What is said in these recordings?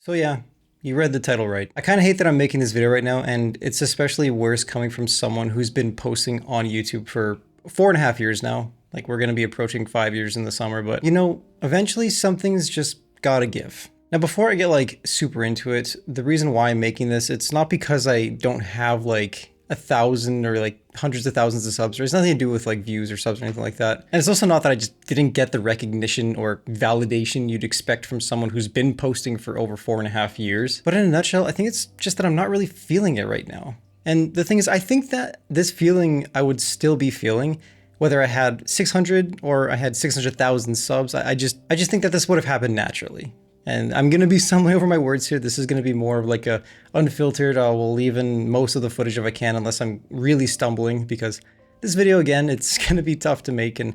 So yeah, you read the title right. I kind of hate that I'm making this video right now, and it's especially worse coming from someone who's been posting on YouTube for 4.5 years now. Like, we're gonna be approaching 5 years in the summer, but eventually something's just gotta give. Now, before I get like super into it, the reason why I'm making this, it's not because I don't have like 1,000 or like hundreds of thousands of subs. There's nothing to do with like views or subs or anything like that. And it's also not that I just didn't get the recognition or validation you'd expect from someone who's been posting for over 4.5 years. But in a nutshell, I think it's just that I'm not really feeling it right now. And the thing is, I think that this feeling I would still be feeling whether I had 600 or I had 600,000 subs. I just think that this would have happened naturally. And I'm going to be stumbling over my words here. This is going to be more of like a unfiltered, I will leave in most of the footage if I can, unless I'm really stumbling, because this video, again, it's going to be tough to make, and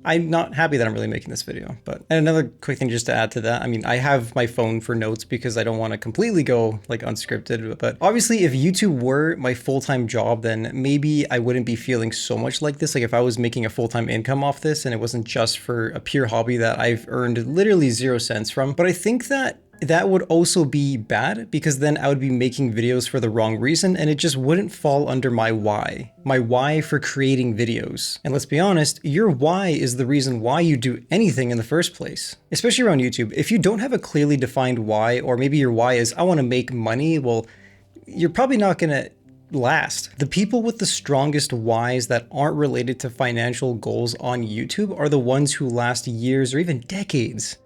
I'm not happy that I'm really making this video. But and another quick thing just to add to that, I mean, I have my phone for notes because I don't want to completely go like unscripted. But obviously, if YouTube were my full-time job, then maybe I wouldn't be feeling so much like this. Like if I was making a full-time income off this and it wasn't just for a pure hobby that I've earned literally 0 cents from. But I think that would also be bad, because then I would be making videos for the wrong reason and it just wouldn't fall under my why for creating videos. And let's be honest, your why is the reason why you do anything in the first place. Especially around YouTube. If you don't have a clearly defined why, or maybe your why is I want to make money, well, you're probably not going to last. The people with the strongest whys that aren't related to financial goals on YouTube are the ones who last years or even decades.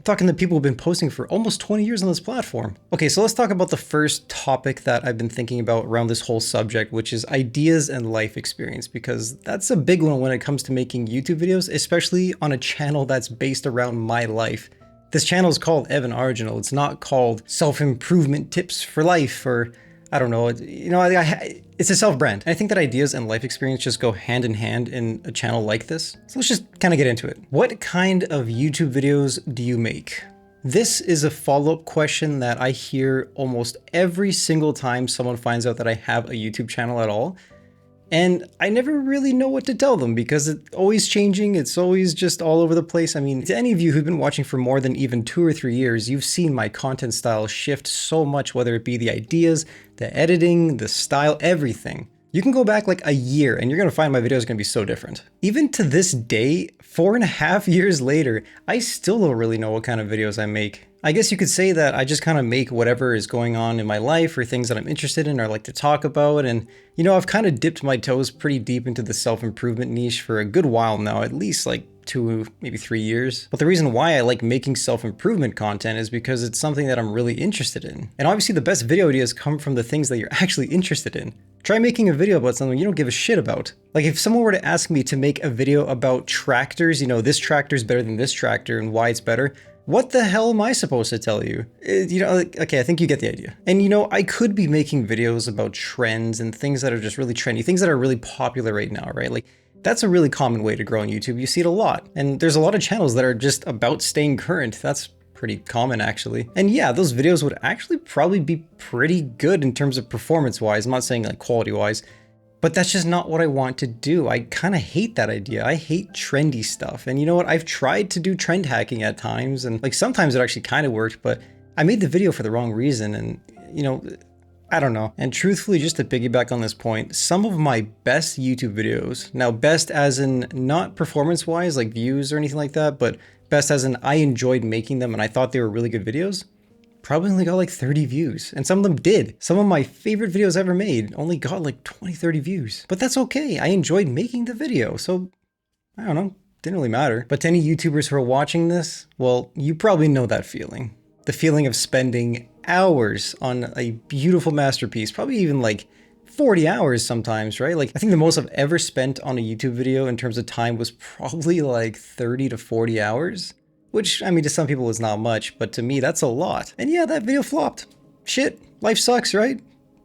Talking to people who've been posting for almost 20 years on this platform. Okay, so let's talk about the first topic that I've been thinking about around this whole subject, which is ideas and life experience, because that's a big one when it comes to making YouTube videos, especially on a channel that's based around my life. This channel is called Evan Arginal. It's not called self-improvement tips for life, or I don't know, it's a self-brand. And I think that ideas and life experience just go hand in hand in a channel like this. So let's just kind of get into it. What kind of YouTube videos do you make? This is a follow-up question that I hear almost every single time someone finds out that I have a YouTube channel at all. And I never really know what to tell them because it's always changing. It's always just all over the place. I mean, to any of you who've been watching for more than even 2 or 3 years, you've seen my content style shift so much, whether it be the ideas, the editing, the style, everything. You can go back like a year and you're going to find my videos are going to be so different. Even to this day, 4.5 years later, I still don't really know what kind of videos I make. I guess you could say that I just kind of make whatever is going on in my life or things that I'm interested in or like to talk about. And, I've kind of dipped my toes pretty deep into the self-improvement niche for a good while now, at least like 2, maybe 3 years. But the reason why I like making self-improvement content is because it's something that I'm really interested in. And obviously the best video ideas come from the things that you're actually interested in. Try making a video about something you don't give a shit about. Like if someone were to ask me to make a video about tractors, this tractor is better than this tractor and why it's better, what the hell am I supposed to tell you? Okay, I think you get the idea. And I could be making videos about trends and things that are just really trendy, things that are really popular right now, right? Like that's a really common way to grow on YouTube. You see it a lot. And there's a lot of channels that are just about staying current. That's pretty common actually. And yeah, those videos would actually probably be pretty good in terms of performance wise. I'm not saying like quality wise, but that's just not what I want to do. I kind of hate that idea. I hate trendy stuff. And you know what? I've tried to do trend hacking at times, and like sometimes it actually kind of worked, but I made the video for the wrong reason. And I don't know. And truthfully, just to piggyback on this point, some of my best YouTube videos, now best as in not performance wise, like views or anything like that, but best as in I enjoyed making them and I thought they were really good videos, probably only got like 30 views. And some of them did. Some of my favorite videos ever made only got like 20, 30 views. But that's okay. I enjoyed making the video. So I don't know, didn't really matter. But to any YouTubers who are watching this, well, you probably know that feeling. The feeling of spending hours on a beautiful masterpiece, probably even like 40 hours sometimes, right? Like I think the most I've ever spent on a YouTube video in terms of time was probably like 30 to 40 hours. Which, I mean, to some people is not much, but to me, that's a lot. And yeah, that video flopped. Shit, life sucks, right?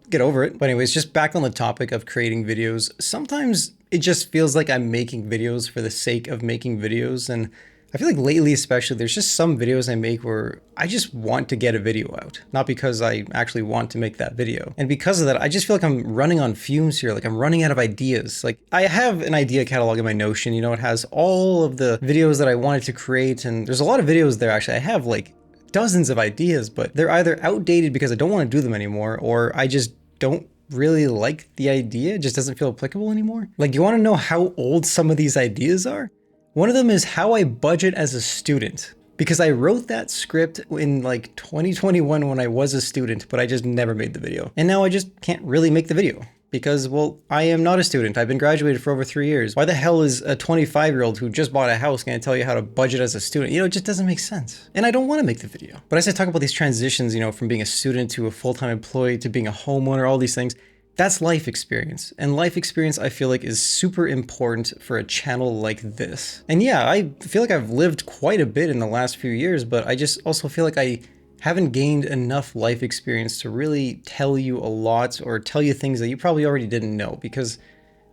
Get over it. But anyways, just back on the topic of creating videos, sometimes it just feels like I'm making videos for the sake of making videos. And I feel like lately especially, there's just some videos I make where I just want to get a video out, not because I actually want to make that video. And because of that, I just feel like I'm running on fumes here, like I'm running out of ideas. Like I have an idea catalog in my Notion, it has all of the videos that I wanted to create, and there's a lot of videos there actually. I have like dozens of ideas, but they're either outdated because I don't want to do them anymore, or I just don't really like the idea. It just doesn't feel applicable anymore. Like, you want to know how old some of these ideas are? One of them is how I budget as a student. Because I wrote that script in like 2021 when I was a student, but I just never made the video. And now I just can't really make the video. Because, well, I am not a student. I've been graduated for over 3 years. Why the hell is a 25-year-old who just bought a house gonna tell you how to budget as a student? You know, it just doesn't make sense. And I don't wanna make the video. But as I talk about these transitions, you know, from being a student to a full-time employee to being a homeowner, all these things, that's life experience. And life experience, I feel like, is super important for a channel like this. And yeah, I feel like I've lived quite a bit in the last few years, but I just also feel like I haven't gained enough life experience to really tell you a lot or tell you things that you probably already didn't know, because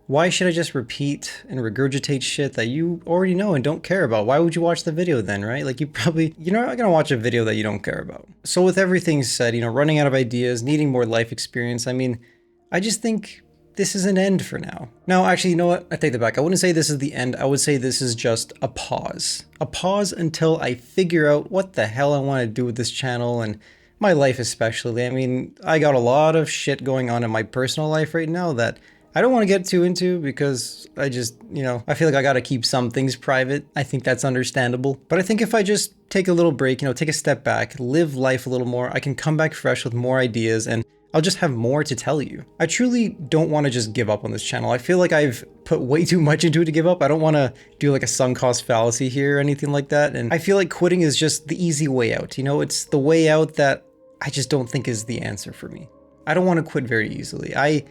why should I just repeat and regurgitate shit that you already know and don't care about? Why would you watch the video then, right? Like, you're not gonna watch a video that you don't care about. So with everything said, you know, running out of ideas, needing more life experience, I mean, I just think this is an end for now. No, actually, you know what? I take that back. I wouldn't say this is the end. I would say this is just a pause. A pause until I figure out what the hell I want to do with this channel and my life especially. I mean, I got a lot of shit going on in my personal life right now that I don't want to get too into because I just, you know, I feel like I got to keep some things private. I think that's understandable. But I think if I just take a little break, you know, take a step back, live life a little more, I can come back fresh with more ideas and I'll just have more to tell you. I truly don't want to just give up on this channel. I feel like I've put way too much into it to give up. I don't want to do like a sunk cost fallacy here or anything like that. And I feel like quitting is just the easy way out. You know, it's the way out that I just don't think is the answer for me. I don't want to quit very easily. I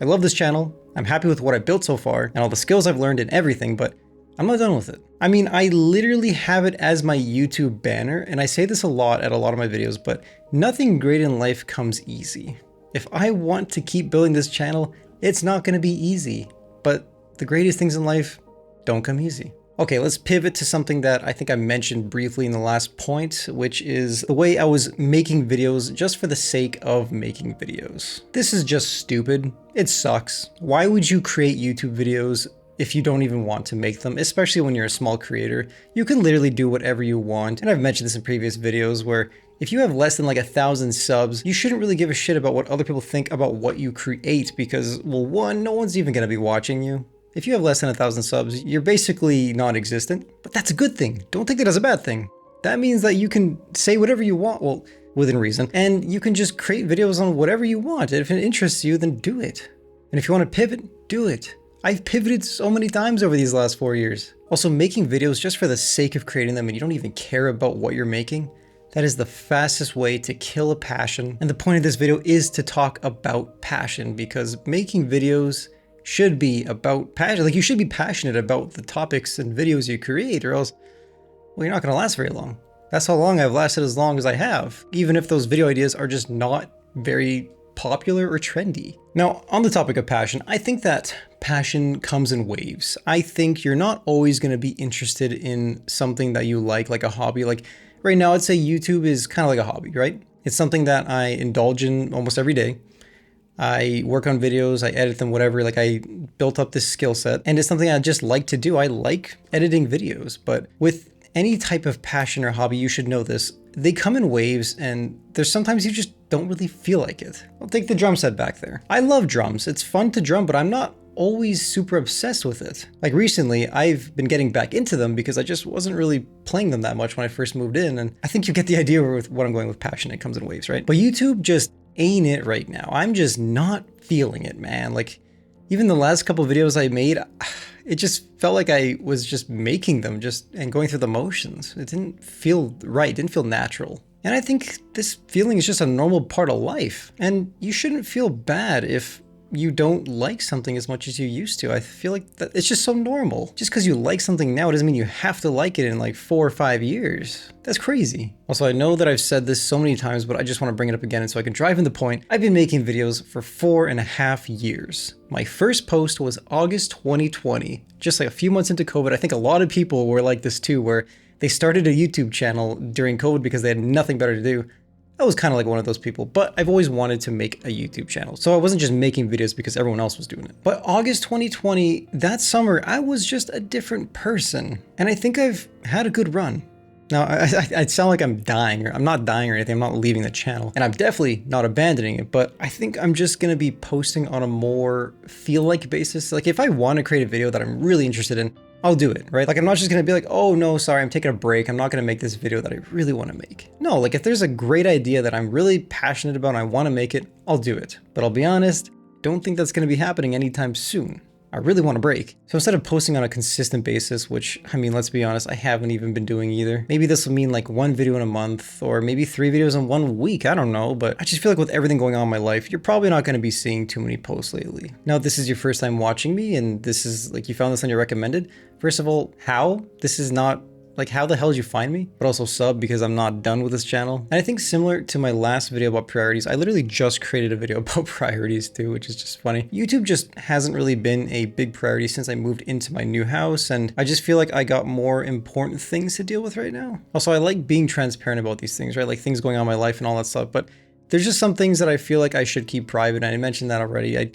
love this channel. I'm happy with what I built so far and all the skills I've learned and everything, but I'm not done with it. I mean, I literally have it as my YouTube banner, and I say this a lot at a lot of my videos, but nothing great in life comes easy. If I want to keep building this channel, it's not going to be easy, but the greatest things in life don't come easy. Okay, let's pivot to something that I think I mentioned briefly in the last point, which is the way I was making videos just for the sake of making videos. This is just stupid. It sucks. Why would you create YouTube videos if you don't even want to make them, especially when you're a small creator? You can literally do whatever you want. And I've mentioned this in previous videos where if you have less than like 1,000 subs, you shouldn't really give a shit about what other people think about what you create because, well, one, no one's even gonna be watching you. If you have less than 1,000 subs, you're basically non-existent, but that's a good thing. Don't take that as a bad thing. That means that you can say whatever you want, well, within reason, and you can just create videos on whatever you want. And if it interests you, then do it. And if you want to pivot, do it. I've pivoted so many times over these last 4 years. Also, making videos just for the sake of creating them and you don't even care about what you're making, that is the fastest way to kill a passion. And the point of this video is to talk about passion, because making videos should be about passion. Like, you should be passionate about the topics and videos you create, or else, well, you're not gonna last very long. That's how long I've lasted, as long as I have, even if those video ideas are just not very popular or trendy. Now, on the topic of passion, I think that passion comes in waves. I think you're not always going to be interested in something that you like a hobby. Like right now, I'd say YouTube is kind of like a hobby, right? It's something that I indulge in almost every day. I work on videos, I edit them, whatever. Like, I built up this skill set and it's something I just like to do. I like editing videos, but with any type of passion or hobby, you should know this, they come in waves, and there's sometimes you just don't really feel like it. I'll take the drum set back there. I love drums. It's fun to drum, but I'm not always super obsessed with it. Like recently, I've been getting back into them because I just wasn't really playing them that much when I first moved in, and I think you get the idea with what I'm going with passion. It comes in waves, right? But YouTube just ain't it right now. I'm just not feeling it, man. Like, even the last couple of videos I made, it just felt like I was just making them and going through the motions. It didn't feel right, it didn't feel natural. And I think this feeling is just a normal part of life. And you shouldn't feel bad if you don't like something as much as you used to. I feel like that it's just so normal. Just because you like something now doesn't mean you have to like it in like 4 or 5 years. That's crazy. Also, I know that I've said this so many times, but I just want to bring it up again so I can drive in the point. I've been making videos for 4.5 years. My first post was August 2020, just like a few months into COVID. I think a lot of people were like this too, where they started a YouTube channel during COVID because they had nothing better to do. I was kind of like one of those people, but I've always wanted to make a YouTube channel. So I wasn't just making videos because everyone else was doing it. But August 2020, that summer, I was just a different person. And I think I've had a good run. Now, I sound like I'm dying, or I'm not dying or anything. I'm not leaving the channel, and I'm definitely not abandoning it, but I think I'm just gonna be posting on a more feel-like basis. Like, if I want to create a video that I'm really interested in, I'll do it, right? Like, I'm not just gonna be like, oh no, sorry, I'm taking a break. I'm not gonna make this video that I really want to make. No, like, if there's a great idea that I'm really passionate about and I want to make it, I'll do it. But I'll be honest, don't think that's gonna be happening anytime soon. I really want a break. So instead of posting on a consistent basis, which, I mean, let's be honest, I haven't even been doing either. Maybe this will mean like 1 video in a month, or maybe 3 videos in 1 week, I don't know, but I just feel like with everything going on in my life, you're probably not gonna be seeing too many posts lately. Now, if this is your first time watching me, and this is like, you found this on your recommended, first of all, how? This is not, like, how the hell did you find me? But also sub, because I'm not done with this channel. And I think similar to my last video about priorities, I literally just created a video about priorities too, which is just funny. YouTube just hasn't really been a big priority since I moved into my new house, and I just feel like I got more important things to deal with right now. Also, I like being transparent about these things, right? Like things going on in my life and all that stuff, but there's just some things that I feel like I should keep private, and I mentioned that already. I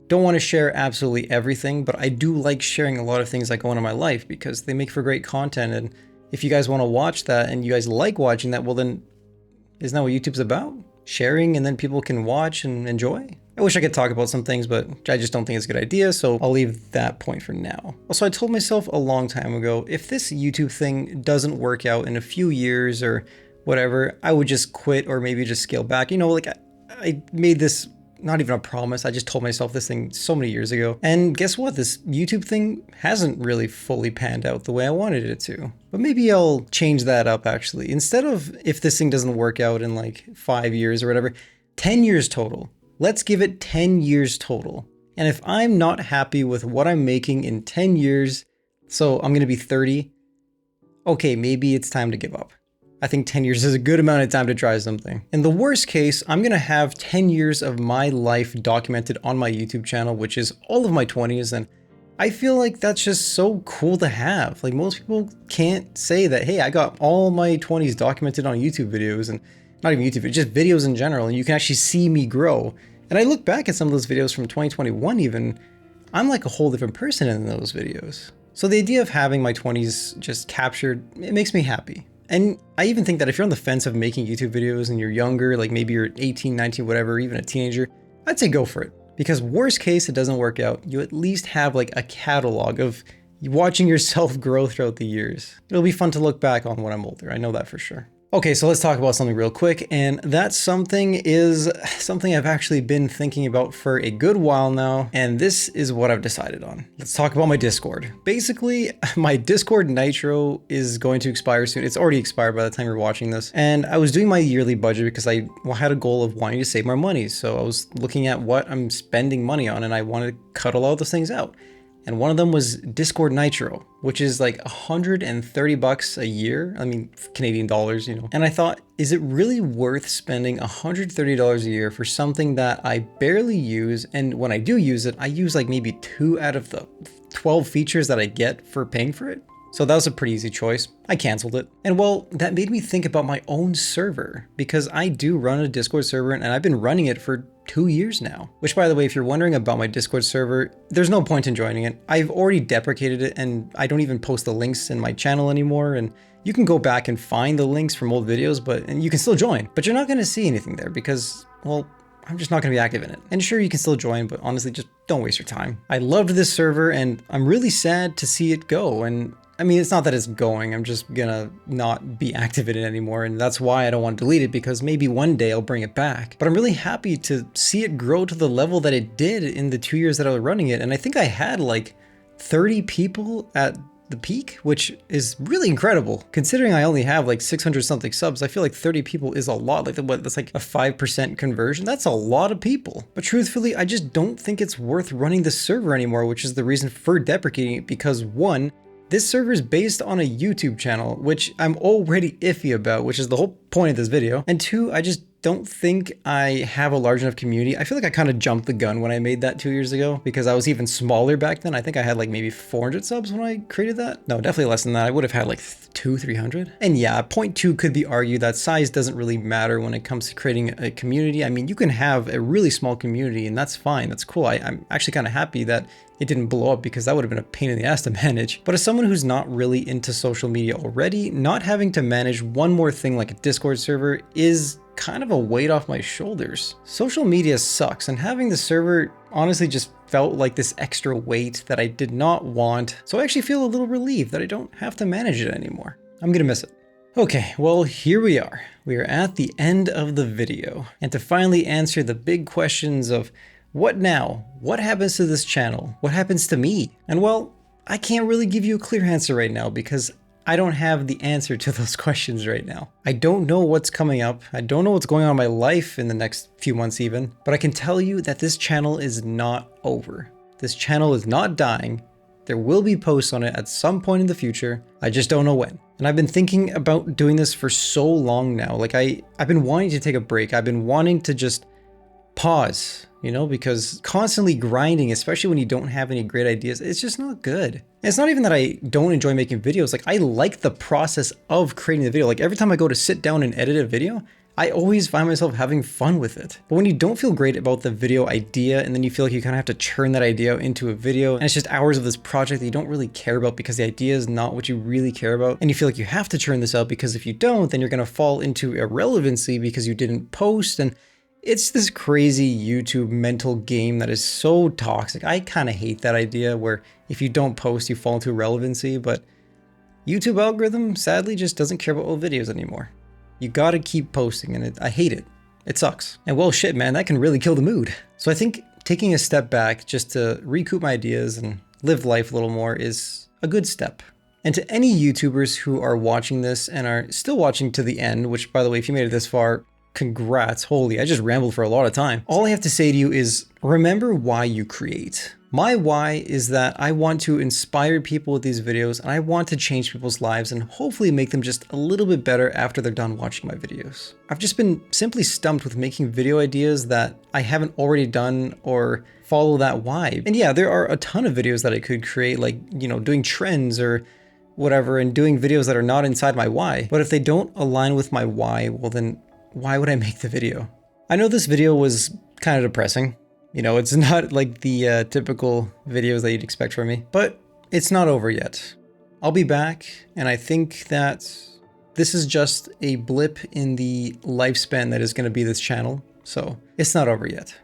don't want to share absolutely everything, but I do like sharing a lot of things that go on in my life because they make for great content, and if you guys want to watch that and you guys like watching that, well then, isn't that what YouTube's about? Sharing, and then people can watch and enjoy? I wish I could talk about some things, but I just don't think it's a good idea, so I'll leave that point for now. Also, I told myself a long time ago, if this YouTube thing doesn't work out in a few years or whatever, I would just quit or maybe just scale back. You know, like I made this not even a promise. I just told myself this thing so many years ago. And guess what? This YouTube thing hasn't really fully panned out the way I wanted it to. But maybe I'll change that up actually. Instead of if this thing doesn't work out in like 5 years or whatever, 10 years total. Let's give it 10 years total. And if I'm not happy with what I'm making in 10 years, so I'm gonna be 30, okay, maybe it's time to give up. I think 10 years is a good amount of time to try something. In the worst case, I'm gonna have 10 years of my life documented on my YouTube channel, which is all of my 20s, and I feel like that's just so cool to have. Like, most people can't say that, hey, I got all my 20s documented on YouTube videos, and not even YouTube, just videos in general, and you can actually see me grow. And I look back at some of those videos from 2021 even, I'm like a whole different person in those videos. So the idea of having my 20s just captured, it makes me happy. And I even think that if you're on the fence of making YouTube videos and you're younger, like maybe you're 18, 19, whatever, even a teenager, I'd say go for it. Because worst case, it doesn't work out, you at least have like a catalog of watching yourself grow throughout the years. It'll be fun to look back on when I'm older, I know that for sure. Okay, so let's talk about something real quick, and that something is something I've actually been thinking about for a good while now, and this is what I've decided on. Let's talk about my Discord. Basically, my Discord Nitro is going to expire soon. It's already expired by the time you're watching this, and I was doing my yearly budget because I had a goal of wanting to save more money, so I was looking at what I'm spending money on, and I wanted to cut a lot of those things out. And one of them was Discord Nitro, which is like $130 a year. I mean, Canadian dollars, you know. And I thought, is it really worth spending $130 a year for something that I barely use? And when I do use it, I use like maybe 2 out of the 12 features that I get for paying for it. So that was a pretty easy choice. I canceled it. And well, that made me think about my own server, because I do run a Discord server and I've been running it for 2 years now. Which, by the way, if you're wondering about my Discord server, there's no point in joining it. I've already deprecated it and I don't even post the links in my channel anymore. And you can go back and find the links from old videos, and you can still join, but you're not gonna see anything there because, well, I'm just not gonna be active in it. And sure, you can still join, but honestly, just don't waste your time. I loved this server and I'm really sad to see it go. And I mean, it's not that it's going, I'm just gonna not be active in it anymore, and that's why I don't want to delete it, because maybe one day I'll bring it back. But I'm really happy to see it grow to the level that it did in the 2 years that I was running it, and I think I had like 30 people at the peak, which is really incredible. Considering I only have like 600 something subs, I feel like 30 people is a lot. Like, what, that's like a 5% conversion. That's a lot of people. But truthfully, I just don't think it's worth running the server anymore, which is the reason for deprecating it, because one, this server is based on a YouTube channel, which I'm already iffy about, which is the whole point of this video. And two, I just don't think I have a large enough community. I feel like I kind of jumped the gun when I made that 2 years ago, because I was even smaller back then. I think I had like maybe 400 subs when I created that. No, definitely less than that. I would have had like 200-300. And yeah, point two could be argued that size doesn't really matter when it comes to creating a community. I mean, you can have a really small community and that's fine. That's cool. I'm actually kind of happy that it didn't blow up, because that would have been a pain in the ass to manage. But as someone who's not really into social media already, not having to manage one more thing like a Discord server is kind of a weight off my shoulders. Social media sucks, and having the server honestly just felt like this extra weight that I did not want. So I actually feel a little relieved that I don't have to manage it anymore. I'm gonna miss it. Okay, well, here we are. We are at the end of the video. And to finally answer the big questions of what now? What happens to this channel? What happens to me? And well, I can't really give you a clear answer right now, because I don't have the answer to those questions right now. I don't know what's coming up. I don't know what's going on in my life in the next few months even, but I can tell you that this channel is not over. This channel is not dying. There will be posts on it at some point in the future. I just don't know when. And I've been thinking about doing this for so long now. Like I've been wanting to take a break. I've been wanting to just pause, you know, because constantly grinding, especially when you don't have any great ideas, it's just not good. And it's not even that I don't enjoy making videos. Like I like the process of creating the video. Like every time I go to sit down and edit a video, I always find myself having fun with it. But when you don't feel great about the video idea, and then you feel like you kind of have to churn that idea into a video, and it's just hours of this project that you don't really care about because the idea is not what you really care about, and you feel like you have to churn this out because if you don't, then you're gonna fall into irrelevancy because you didn't post, and it's this crazy YouTube mental game that is so toxic. I kind of hate that idea where if you don't post, you fall into irrelevancy, but YouTube algorithm sadly just doesn't care about old videos anymore. You gotta keep posting, and I hate it. It sucks. And well, shit, man, that can really kill the mood. So I think taking a step back just to recoup my ideas and live life a little more is a good step. And to any YouTubers who are watching this and are still watching to the end, which by the way, if you made it this far, congrats. Holy, I just rambled for a lot of time. All I have to say to you is remember why you create. My why is that I want to inspire people with these videos, and I want to change people's lives and hopefully make them just a little bit better after they're done watching my videos. I've just been simply stumped with making video ideas that I haven't already done or follow that why. And yeah, there are a ton of videos that I could create, like, you know, doing trends or whatever, and doing videos that are not inside my why. But if they don't align with my why, well then why would I make the video? I know this video was kind of depressing. You know, it's not like the typical videos that you'd expect from me, but it's not over yet. I'll be back, and I think that this is just a blip in the lifespan that is going to be this channel, so it's not over yet.